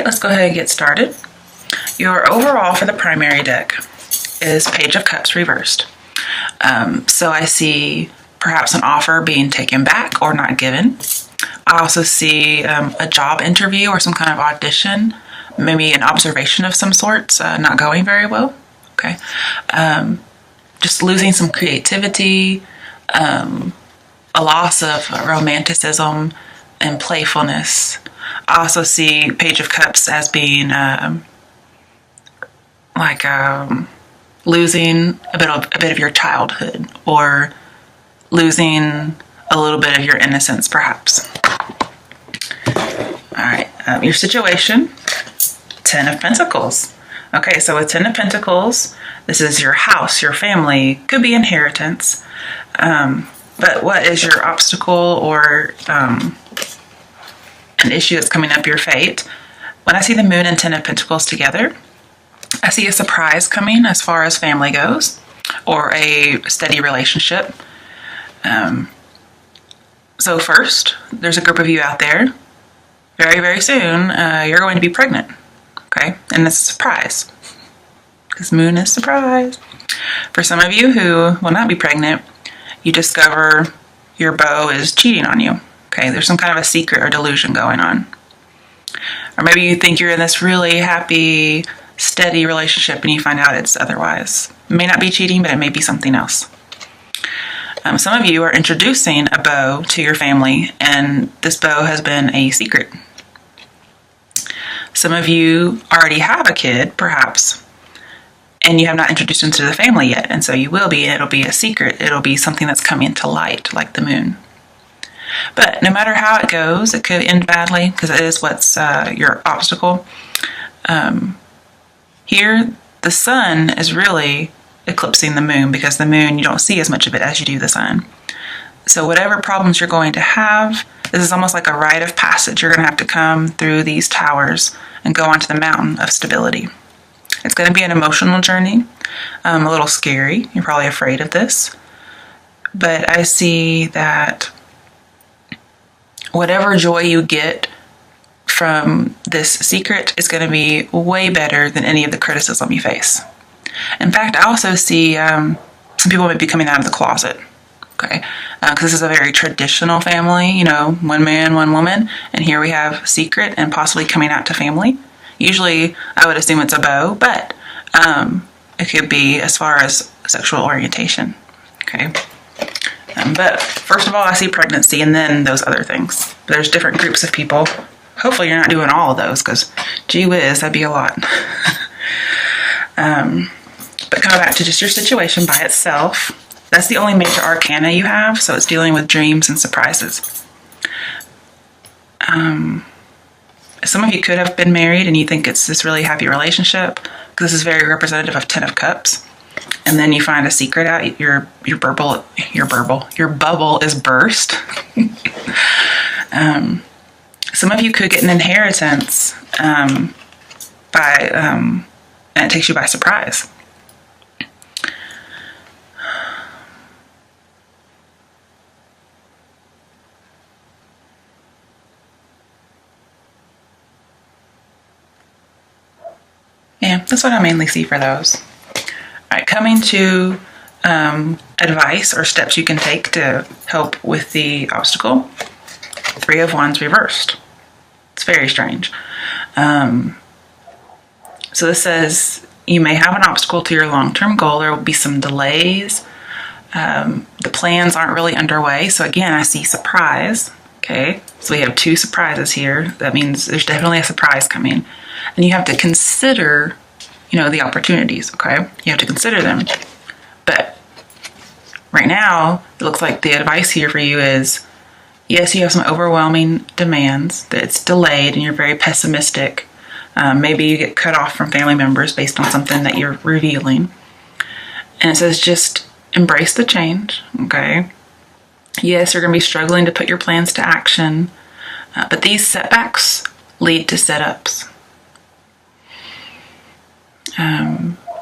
right, let's go ahead and get started. Your overall for the primary deck is Page of Cups reversed. So I see perhaps an offer being taken back or not given. I also see a job interview or some kind of audition, maybe an observation of some sorts, not going very well. Okay. Just losing some creativity, a loss of romanticism and playfulness. I also see Page of Cups as being losing a bit of your childhood, or losing a little bit of your innocence, perhaps. All right, your situation, 10 of Pentacles. Okay, so with 10 of Pentacles, this is your house, your family, could be inheritance. But what is your obstacle or an issue that's coming up your fate? When I see the Moon and 10 of Pentacles together, I see a surprise coming as far as family goes, or a steady relationship. So first, there's a group of you out there. Very, very soon, you're going to be pregnant. Okay, and it's a surprise, because Moon is surprise. For some of you who will not be pregnant, you discover your beau is cheating on you. Okay, there's some kind of a secret or delusion going on. Or maybe you think you're in this really happy, steady relationship and you find out it's otherwise. It may not be cheating, but it may be something else. Some of you are introducing a beau to your family, and this beau has been a secret. Some of you already have a kid, perhaps, and you have not introduced him to the family yet, and so you will be, and it'll be a secret. It'll be something that's coming to light, like the Moon. But no matter how it goes, it could end badly, because it is what's your obstacle. Here, the Sun is really eclipsing the Moon, because the Moon, you don't see as much of it as you do the Sun. So whatever problems you're going to have, this is almost like a rite of passage. You're going to have to come through these towers and go onto the mountain of stability. It's going to be an emotional journey, a little scary. You're probably afraid of this. But I see that whatever joy you get from this secret is going to be way better than any of the criticism you face. In fact, I also see some people might be coming out of the closet. Okay, because this is a very traditional family, you know, one man, one woman, and here we have secret and possibly coming out to family. Usually, I would assume it's a beau, but it could be as far as sexual orientation. Okay, but first of all, I see pregnancy, and then those other things. There's different groups of people. Hopefully, you're not doing all of those, because gee whiz, that'd be a lot. But coming back to just your situation by itself. That's the only major arcana you have, so it's dealing with dreams and surprises. Some of you could have been married and you think it's this really happy relationship, because this is very representative of 10 of Cups. And then you find a secret out, your bubble is burst. Some of you could get an inheritance and it takes you by surprise. Yeah, that's what I mainly see for those. All right, coming to advice or steps you can take to help with the obstacle. 3 of Wands reversed. It's very strange. So this says you may have an obstacle to your long-term goal. There will be some delays. The plans aren't really underway. So again, I see surprise. Okay, so we have 2 surprises here. That means there's definitely a surprise coming. And you have to consider, the opportunities, okay? You have to consider them. But right now, it looks like the advice here for you is, yes, you have some overwhelming demands, that it's delayed and you're very pessimistic. Maybe you get cut off from family members based on something that you're revealing. And it says just embrace the change, okay? Yes, you're going to be struggling to put your plans to action, but these setbacks lead to setups.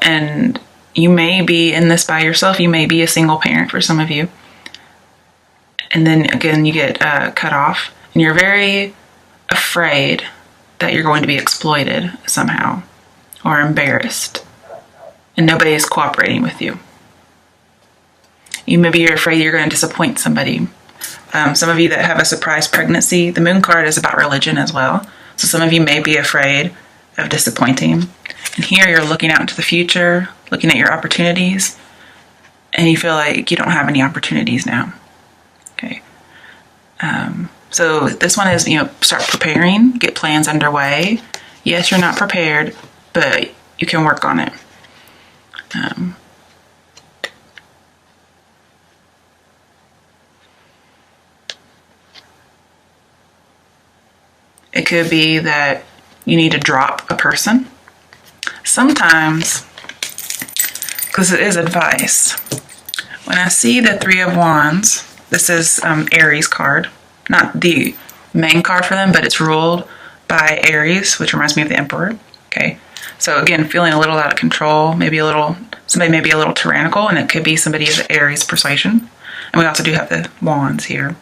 And you may be in this by yourself. You may be a single parent for some of you. And then again, you get cut off and you're very afraid that you're going to be exploited somehow or embarrassed and nobody is cooperating with you. Maybe you're afraid you're going to disappoint somebody. Some of you that have a surprise pregnancy, the moon card is about religion as well. So some of you may be afraid of disappointing. And here you're looking out into the future, looking at your opportunities, and you feel like you don't have any opportunities now. Okay. So this one is, start preparing, get plans underway. Yes, you're not prepared, but you can work on it. It could be that you need to drop a person. Sometimes, because it is advice, when I see the Three of Wands, this is Aries card, not the main card for them, but it's ruled by Aries, which reminds me of the Emperor. Okay, so again, feeling a little out of control, somebody may be a little tyrannical, and it could be somebody of the Aries persuasion. And we also do have the Wands here.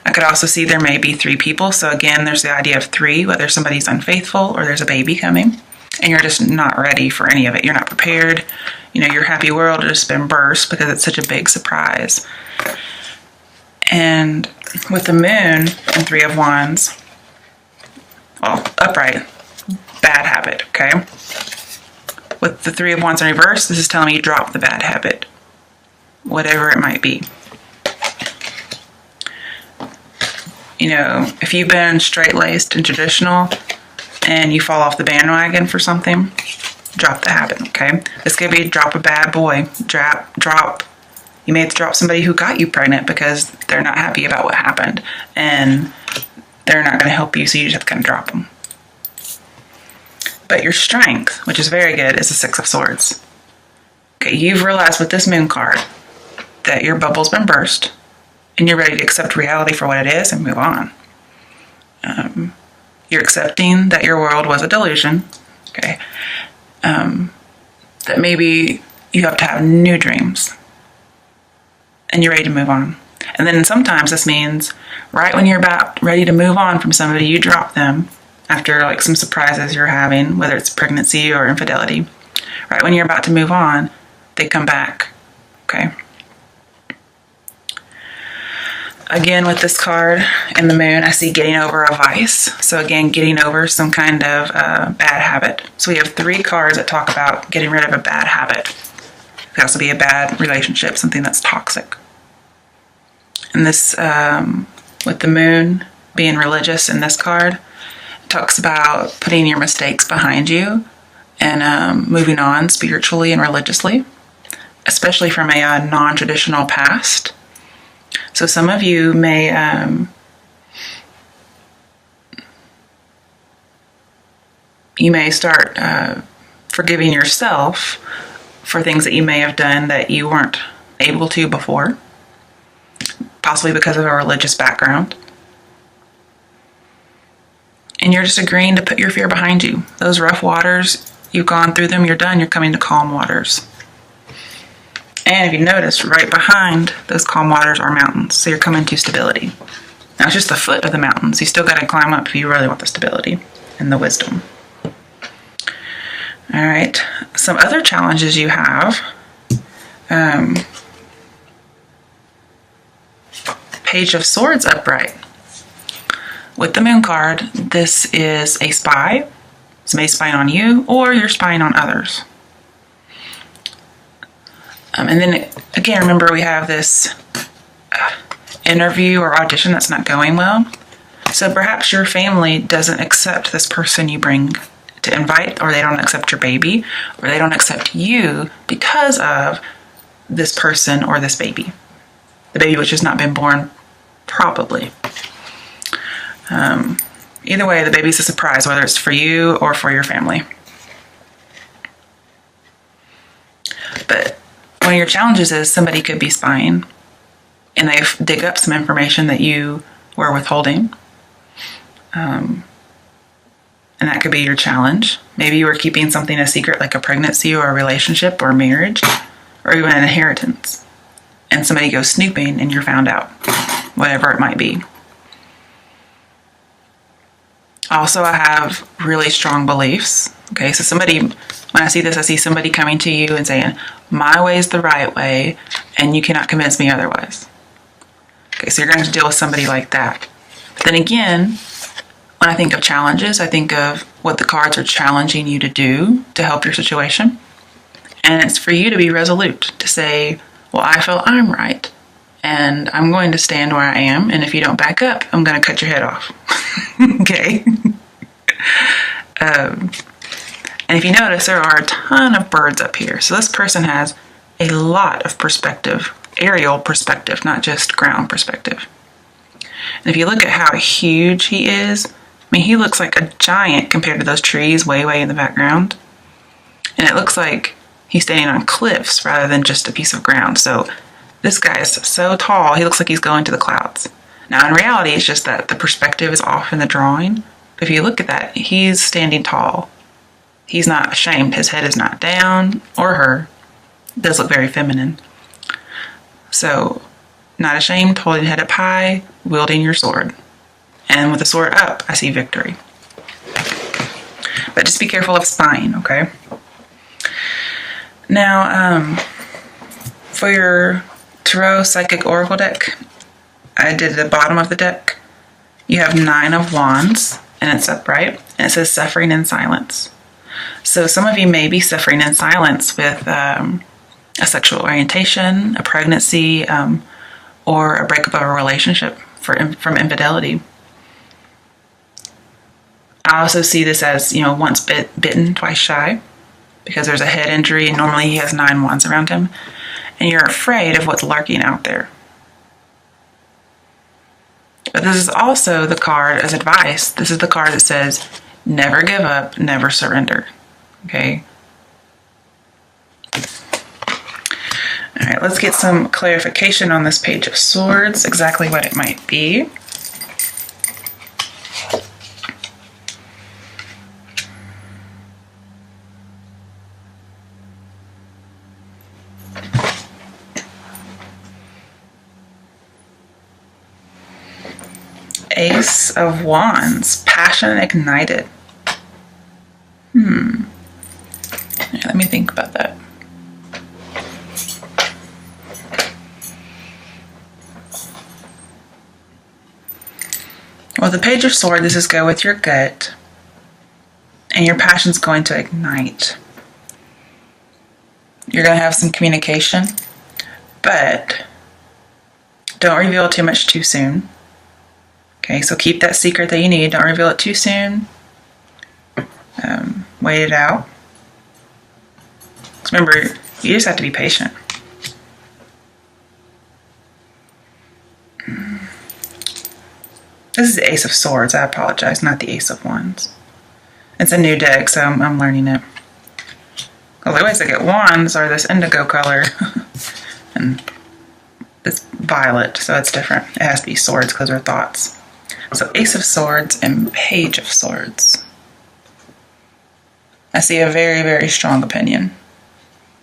I could also see there may be 3 people. So again, there's the idea of 3, whether somebody's unfaithful or there's a baby coming and you're just not ready for any of it. You're not prepared. Your happy world has just been burst because it's such a big surprise. And with the moon and 3 of Wands, well, upright, bad habit, okay? With the 3 of Wands in reverse, this is telling me you drop the bad habit, whatever it might be. If you've been straight-laced and traditional and you fall off the bandwagon for something, drop the habit, okay? This could be drop a bad boy, you may have to drop somebody who got you pregnant because they're not happy about what happened and they're not going to help you, so you just have to kind of drop them. But your strength, which is very good, is the 6 of Swords. Okay, you've realized with this moon card that your bubble's been burst and you're ready to accept reality for what it is and move on. You're accepting that your world was a delusion, okay? That maybe you have to have new dreams and you're ready to move on. And then sometimes this means right when you're about ready to move on from somebody, you drop them after like some surprises you're having, whether it's pregnancy or infidelity. Right when you're about to move on, they come back, okay? Again, with this card and the moon, I see getting over a vice. So again, getting over some kind of bad habit. So we have 3 cards that talk about getting rid of a bad habit. It could also be a bad relationship, something that's toxic. And this, with the moon being religious in this card, it talks about putting your mistakes behind you and moving on spiritually and religiously, especially from a non-traditional past. So some of you may start forgiving yourself for things that you may have done that you weren't able to before, possibly because of a religious background. And you're just agreeing to put your fear behind you. Those rough waters, you've gone through them, you're done, you're coming to calm waters. And if you notice, right behind those calm waters are mountains. So you're coming to stability. Now it's just the foot of the mountains. You still got to climb up if you really want the stability and the wisdom. All right. Some other challenges you have. Page of Swords upright. With the moon card, this is a spy. Somebody spying on you or you're spying on others. And then again, remember we have this interview or audition that's not going well. So perhaps your family doesn't accept this person you bring to invite, or they don't accept your baby, or they don't accept you because of this person or this baby. The baby which has not been born, probably. Either way, the baby's a surprise, whether it's for you or for your family. But one of your challenges is somebody could be spying and they dig up some information that you were withholding. And that could be your challenge. Maybe you were keeping something a secret like a pregnancy or a relationship or marriage or even an inheritance. And somebody goes snooping and you're found out, whatever it might be. Also, I have really strong beliefs. Okay, so when I see this, I see somebody coming to you and saying, my way is the right way, and you cannot convince me otherwise. Okay, so you're going to deal with somebody like that. But then again, when I think of challenges, I think of what the cards are challenging you to do to help your situation. And it's for you to be resolute, to say, well, I feel I'm right, and I'm going to stand where I am, and if you don't back up, I'm going to cut your head off. Okay? And if you notice, there are a ton of birds up here. So this person has a lot of perspective, aerial perspective, not just ground perspective. And if you look at how huge he is, I mean, he looks like a giant compared to those trees way, way in the background. And it looks like he's standing on cliffs rather than just a piece of ground. So this guy is so tall, he looks like he's going to the clouds. Now, in reality, it's just that the perspective is off in the drawing. If you look at that, he's standing tall. He's not ashamed. His head is not down, or her. It does look very feminine. So, not ashamed, holding head up high, wielding your sword. And with the sword up, I see victory. But just be careful of spying, okay? Now, for your Tarot Psychic Oracle deck, I did the bottom of the deck. You have 9 of Wands, and it's upright, and it says suffering in silence. So some of you may be suffering in silence with a sexual orientation, a pregnancy, or a breakup of a relationship from infidelity. I also see this as, once bitten, twice shy, because there's a head injury, and normally he has 9 wands around him, and you're afraid of what's lurking out there. But this is also the card as advice. This is the card that says, never give up, never surrender. Okay? All right, let's get some clarification on this Page of Swords, exactly what it might be. Ace of Wands, passion ignited. Yeah, let me think about that. Well, the Page of Swords, this is go with your gut, and your passion's going to ignite. You're going to have some communication, but don't reveal too much too soon. Okay, so keep that secret that you need. Don't reveal it too soon. Wait it out. Remember, you just have to be patient. This is the Ace of Swords. I apologize, not the Ace of Wands. It's a new deck, so I'm learning it. Well, the ways I get wands are this indigo color, and it's violet, so it's different. It has to be swords because they're thoughts. So Ace of Swords and Page of Swords. I see a very, very strong opinion.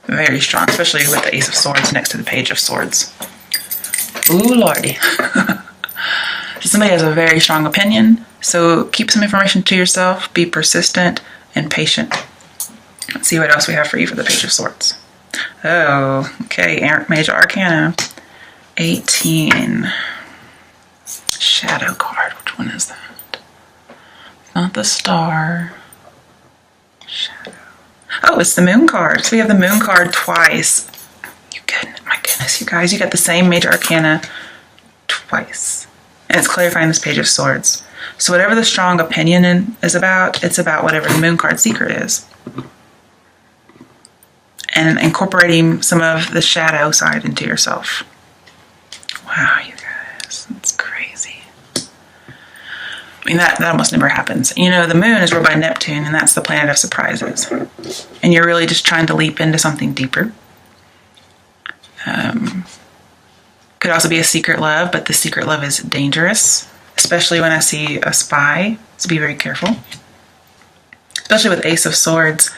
Very strong, especially with the Ace of Swords next to the Page of Swords. Ooh, lordy. So somebody has a very strong opinion, so keep some information to yourself, be persistent and patient. Let's see what else we have for you for the Page of Swords. Oh, okay, Major Arcana 18. Shadow card, which one is that? Not the Star. Shadow. Oh, it's the Moon card. So we have the Moon card twice. My goodness, you guys, you got the same Major Arcana twice. And it's clarifying this Page of Swords. So whatever the strong opinion is about, it's about whatever the Moon card secret is. And incorporating some of the shadow side into yourself. Wow, you guys, that's crazy. I mean, that almost never happens. The moon is ruled by Neptune, and that's the planet of surprises. And you're really just trying to leap into something deeper. Could also be a secret love, but the secret love is dangerous, especially when I see a spy, so be very careful. Especially with Ace of Swords,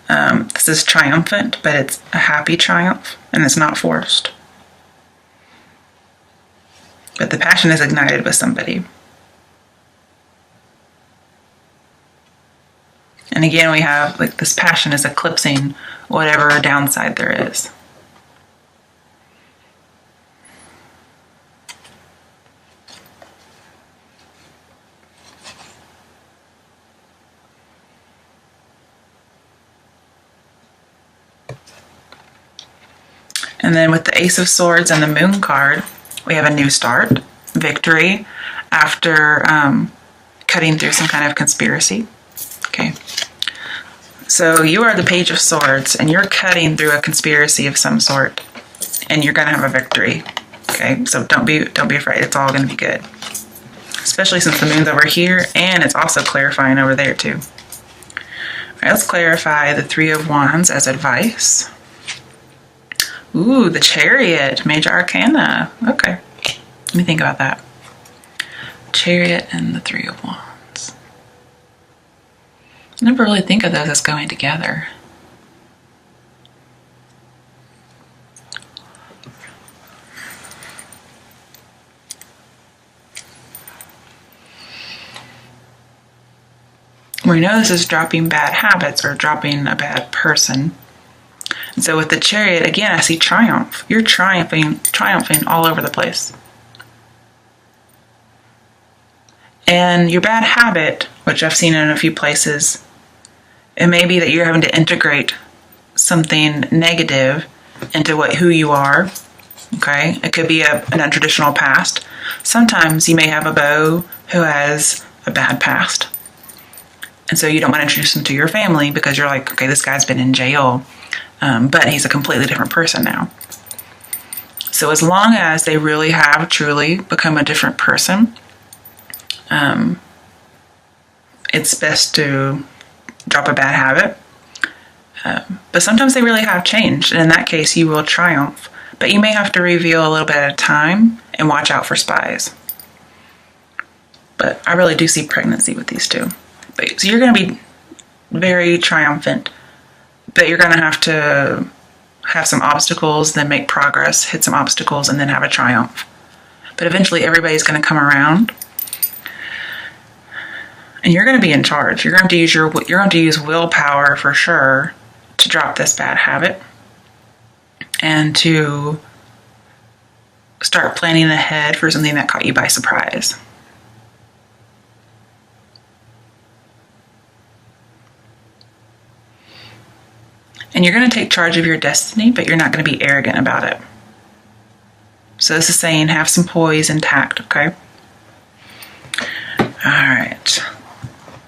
this is triumphant, but it's a happy triumph, and it's not forced. But the passion is ignited with somebody. And again, we have like this passion is eclipsing whatever downside there is. And then with the Ace of Swords and the Moon card, we have a new start, victory, after cutting through some kind of conspiracy. Okay. So you are the Page of Swords, and you're cutting through a conspiracy of some sort, and you're going to have a victory. Okay. So don't be afraid. It's all going to be good. Especially since the moon's over here, and it's also clarifying over there too. All right, let's clarify the Three of Wands as advice. Ooh, the Chariot, Major Arcana. Okay, let me think about that. Chariot and the Three of Wands. I never really think of those as going together. We know this is dropping bad habits or dropping a bad person. And so with the Chariot, again, I see triumph. You're triumphing all over the place. And your bad habit, which I've seen in a few places, it may be that you're having to integrate something negative into who you are. Okay? It could be an untraditional past. Sometimes you may have a beau who has a bad past. And so you don't want to introduce him to your family because you're like, okay, this guy's been in jail. But he's a completely different person now. So as long as they really have truly become a different person, it's best to drop a bad habit. But sometimes they really have changed. And in that case, you will triumph. But you may have to reveal a little bit at a time and watch out for spies. But I really do see pregnancy with these two. So you're going to be very triumphant. But you're going to have some obstacles, then make progress, hit some obstacles, and then have a triumph. But eventually everybody's going to come around. And you're going to be in charge. You're going to use willpower for sure to drop this bad habit and to start planning ahead for something that caught you by surprise. And you're going to take charge of your destiny, but you're not going to be arrogant about it. So this is saying have some poise and tact, okay? All right.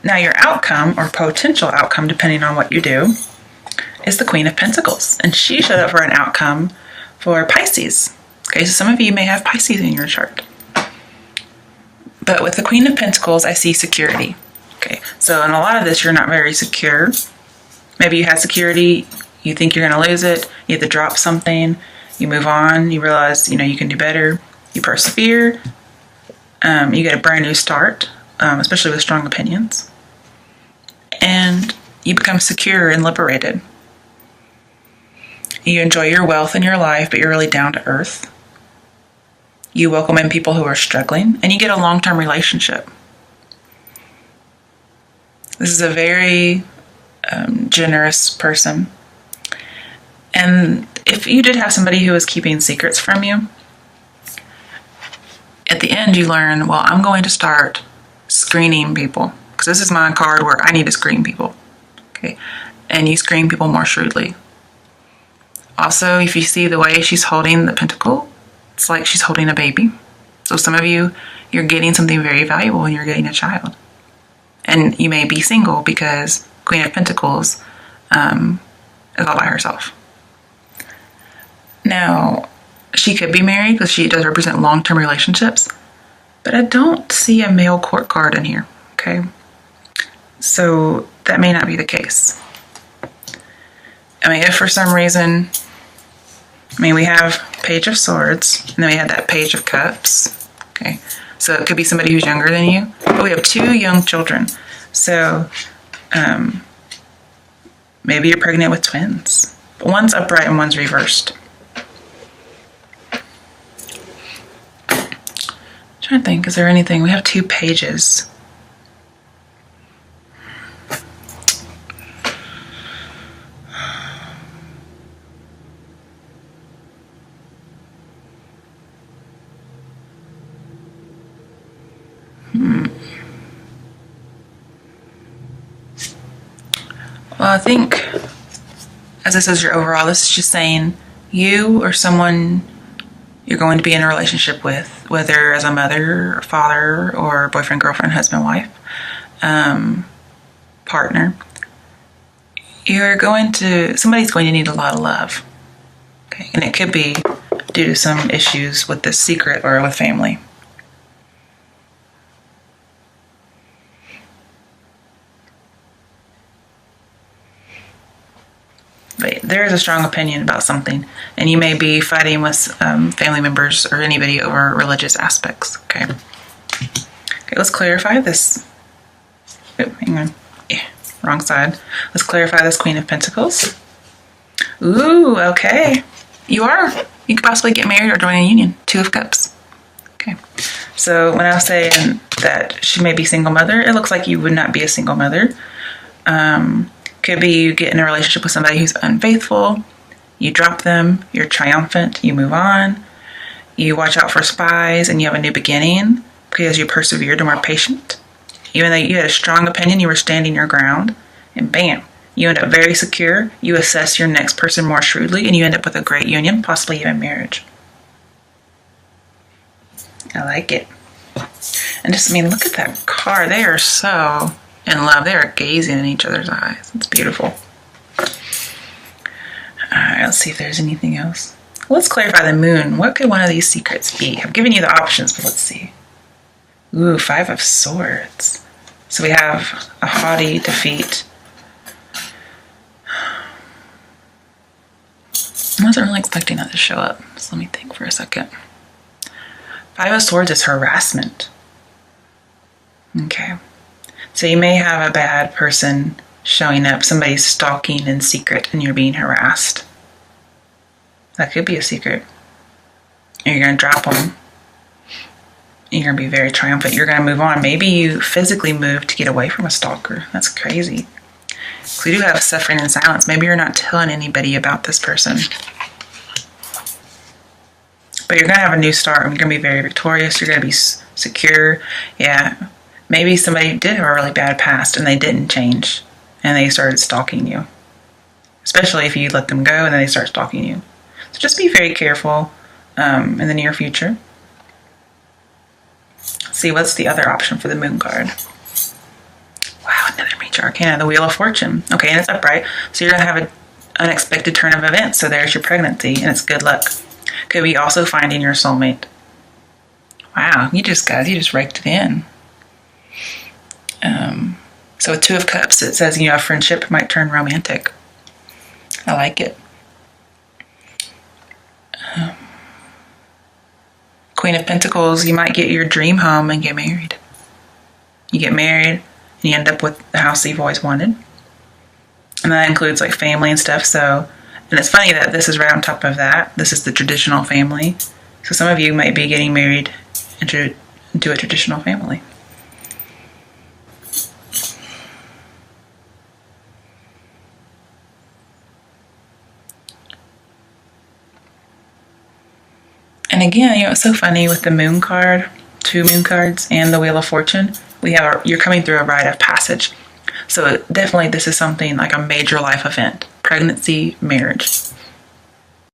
Now your outcome, or potential outcome, depending on what you do, is the Queen of Pentacles. And she showed up for an outcome for Pisces. Okay, so some of you may have Pisces in your chart. But with the Queen of Pentacles, I see security. Okay, so in a lot of this, you're not very secure. Maybe you had security, you think you're going to lose it, you have to drop something, you move on, you realize, you can do better, you persevere, you get a brand new start, especially with strong opinions, and you become secure and liberated. You enjoy your wealth in your life, but you're really down to earth. You welcome in people who are struggling, and you get a long-term relationship. This is a very generous person. And if you did have somebody who was keeping secrets from you, at the end you learn, well, I'm going to start screening people. Because this is my card where I need to screen people. Okay, and you screen people more shrewdly. Also, if you see the way she's holding the pentacle, it's like she's holding a baby. So some of you, you're getting something very valuable when you're getting a child. And you may be single because Queen of Pentacles is all by herself. Now, she could be married because she does represent long-term relationships, but I don't see a male court card in here, okay? So that may not be the case. I mean, if for some reason, we have Page of Swords, and then we have that Page of Cups, okay? So it could be somebody who's younger than you, but we have 2 young children. So maybe you're pregnant with twins, but one's upright and one's reversed. I'm trying to think, is there anything? We have 2 pages. Well, I think, as this is your overall, this is just saying you or someone you're going to be in a relationship with, whether as a mother, or father, or boyfriend, girlfriend, husband, wife, partner, somebody's going to need a lot of love. Okay, and it could be due to some issues with this secret or with family. But there is a strong opinion about something, and you may be fighting with family members or anybody over religious aspects. Okay, let's clarify this. Oh, hang on. Yeah, wrong side. Let's clarify this Queen of Pentacles. Ooh, okay. You could possibly get married or join a union. Two of Cups. Okay. So when I was saying that she may be a single mother, it looks like you would not be a single mother. Could be you get in a relationship with somebody who's unfaithful. You drop them. You're triumphant. You move on. You watch out for spies and you have a new beginning because you persevered and were patient. Even though you had a strong opinion, you were standing your ground. And bam, you end up very secure. You assess your next person more shrewdly and you end up with a great union, possibly even marriage. I like it. And just, look at that card. They are so in love. They are gazing in each other's eyes. It's beautiful. Alright, let's see if there's anything else. Let's clarify the moon. What could one of these secrets be? I've given you the options, but let's see. Ooh, 5 of Swords. So we have a haughty defeat. I wasn't really expecting that to show up. So let me think for a second. 5 of Swords is harassment. Okay. So you may have a bad person showing up, somebody's stalking in secret and you're being harassed. That could be a secret. And you're going to drop them. You're going to be very triumphant. You're going to move on. Maybe you physically move to get away from a stalker. That's crazy. So we do have suffering in silence. Maybe you're not telling anybody about this person. But you're going to have a new start. You're going to be very victorious. You're going to be secure. Yeah. Maybe somebody did have a really bad past and they didn't change and they started stalking you. Especially if you let them go and then they start stalking you. So just be very careful in the near future. Let's see, what's the other option for the moon card? Wow, another major arcana, the Wheel of Fortune. Okay, and it's upright. So you're going to have an unexpected turn of events. So there's your pregnancy and it's good luck. Could be also finding your soulmate. Wow, you just raked it in. So with 2 of Cups, it says, a friendship might turn romantic. I like it. Queen of Pentacles, you might get your dream home and get married. You get married and you end up with the house that you've always wanted. And that includes like family and stuff. So, and it's funny that this is right on top of that. This is the traditional family. So some of you might be getting married into a traditional family. And again, it's so funny with the moon card, 2 moon cards, and the Wheel of Fortune. You're coming through a rite of passage. So definitely this is something like a major life event. Pregnancy, marriage.